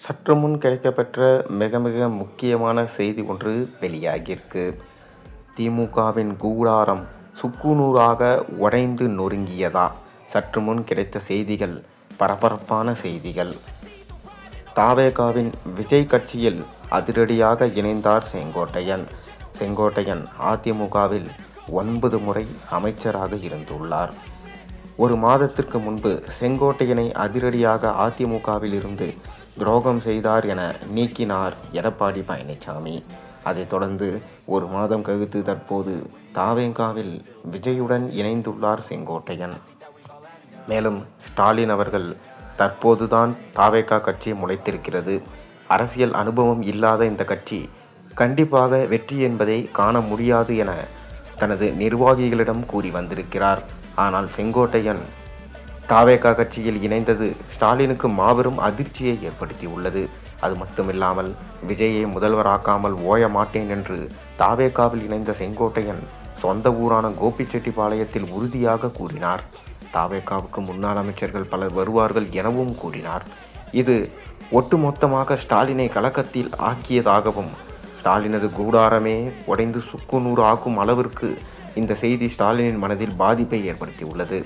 சற்று முன் கிடைக்கப்பெற்ற மிக மிக முக்கியமான செய்தி ஒன்று வெளியாகியிருக்கு. திமுகவின் கூடாரம் சுக்குநூறாக உடைந்து நொறுங்கியதா? சற்று முன் கிடைத்த செய்திகள் பரபரப்பான செய்திகள். தாவேகாவின் விஜய் கட்சியில் அதிரடியாக இணைந்தார் செங்கோட்டையன். செங்கோட்டையன் அதிமுகவில் 9 முறை அமைச்சராக இருந்துள்ளார். ஒரு மாதத்திற்கு முன்பு செங்கோட்டையனை அதிரடியாக அதிமுகவில் இருந்து துரோகம் செய்தார் என நீக்கினார் எடப்பாடி பழனிசாமி. அதைத் தொடர்ந்து ஒரு மாதம் கழித்து தற்போது தாவேகாவில் விஜயுடன் இணைந்துள்ளார் செங்கோட்டையன். மேலும் ஸ்டாலின் அவர்கள் தற்போதுதான் தாவேகா கட்சி முளைத்திருக்கிறது. அரசியல் அனுபவம் இல்லாத இந்த கட்சி கண்டிப்பாக வெற்றி என்பதை காண முடியாது என தனது நிர்வாகிகளிடம் கூறி வந்திருக்கிறார். ஆனால் செங்கோட்டையன் தாவேகா கட்சியில் இணைந்தது ஸ்டாலினுக்கு மாபெரும் அதிர்ச்சியை ஏற்படுத்தி உள்ளது. அது மட்டுமில்லாமல் விஜயை முதல்வராக்காமல் ஓய மாட்டேன் என்று தாவேகாவில் இணைந்த செங்கோட்டையன் சொந்த ஊரான கோபிச்செட்டிப்பாளையத்தில் உறுதியாக கூறினார். தாவேகாவுக்கு முன்னாள் அமைச்சர்கள் பலர் வருவார்கள் எனவும் கூறினார். இது ஒட்டுமொத்தமாக ஸ்டாலினை கலக்கத்தில் ஆக்கியதாகவும் ஸ்டாலினது கூடாரமே உடைந்து சுக்குநூறு ஆக்கும் அளவிற்கு இந்த செய்தி ஸ்டாலினின் மனதில் பாதிப்பை ஏற்படுத்தி உள்ளது.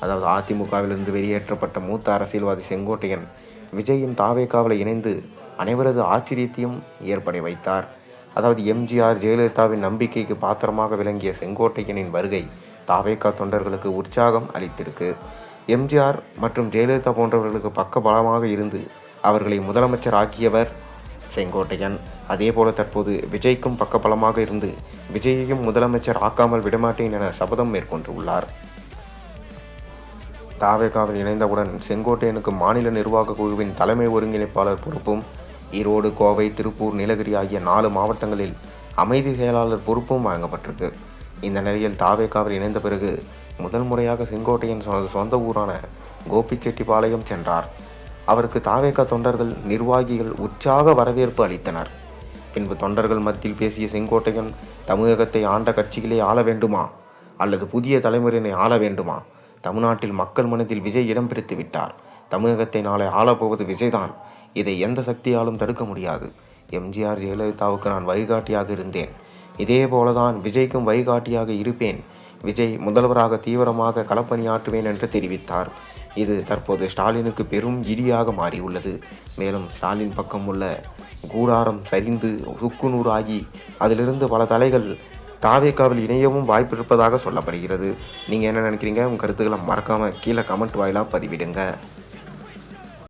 அதாவது அதிமுகவிலிருந்து வெளியேற்றப்பட்ட மூத்த அரசியல்வாதி செங்கோட்டையன் விஜயின் தாவேகாவில் இணைந்து அனைவரது ஆச்சரியத்தையும் ஏற்பட வைத்தார். அதாவது எம்ஜிஆர் ஜெயலலிதாவின் நம்பிக்கைக்கு பாத்திரமாக விளங்கிய செங்கோட்டையனின் வருகை தாவேகா தொண்டர்களுக்கு உற்சாகம் அளித்திருக்கு. எம்ஜிஆர் மற்றும் ஜெயலலிதா போன்றவர்களுக்கு பக்கபலமாக இருந்து அவர்களை முதலமைச்சர் ஆக்கியவர் செங்கோட்டையன். அதேபோல தற்போது விஜய்க்கும் பக்கபலமாக இருந்து விஜயையும் முதலமைச்சர் ஆக்காமல் விடமாட்டேன் என சபதம் மேற்கொண்டுள்ளார். தாவேகாவில் இணைந்தவுடன் செங்கோட்டையனுக்கு மாநில நிர்வாக குழுவின் தலைமை ஒருங்கிணைப்பாளர் பொறுப்பும், ஈரோடு, கோவை, திருப்பூர், நீலகிரி ஆகிய 4 மாவட்டங்களில் அமைதி செயலாளர் பொறுப்பும் வழங்கப்பட்டிருக்கு. இந்த நிலையில் தாவேகாவில் இணைந்த பிறகு முதல் முறையாக செங்கோட்டையன் சொந்த ஊரான கோபிச்செட்டிப்பாளையம் சென்றார். அவருக்கு தாவேகா தொண்டர்கள், நிர்வாகிகள் உற்சாக வரவேற்பு அளித்தனர். பின்பு தொண்டர்கள் மத்தியில் பேசிய செங்கோட்டையன், தமிழகத்தை ஆண்ட கட்சிகளே ஆள வேண்டுமா அல்லது புதிய தலைமுறையினை ஆள வேண்டுமா? தமிழ்நாட்டில் மக்கள் மனதில் விஜய் இடம் பிடித்து விட்டார். தமிழகத்தை நாளை ஆளப்போவது விஜய்தான். இதை எந்த சக்தியாலும் தடுக்க முடியாது. எம்ஜிஆர் ஜெயலலிதாவுக்கு நான் வழிகாட்டியாக இருந்தேன். இதே போலதான் விஜய்க்கும் வழிகாட்டியாக இருப்பேன். விஜய் முதல்வராக தீவிரமாக களப்பணியாற்றுவேன் என்று தெரிவித்தார். இது தற்போது ஸ்டாலினுக்கு பெரும் இடியாக மாறியுள்ளது. மேலும் ஸ்டாலின் பக்கம் உள்ள கூடாரம் சரிந்து சுக்குநூறாகி அதிலிருந்து பல தலைகள் தாவேகாவில் இணையவும் வாய்ப்பு இருப்பதாக சொல்லப்படுகிறது. நீங்கள் என்ன நினைக்கிறீங்க? உங்கள் கருத்துக்களை மறக்காமல் கீழே கமெண்ட் வாயிலாக பதிவிடுங்க.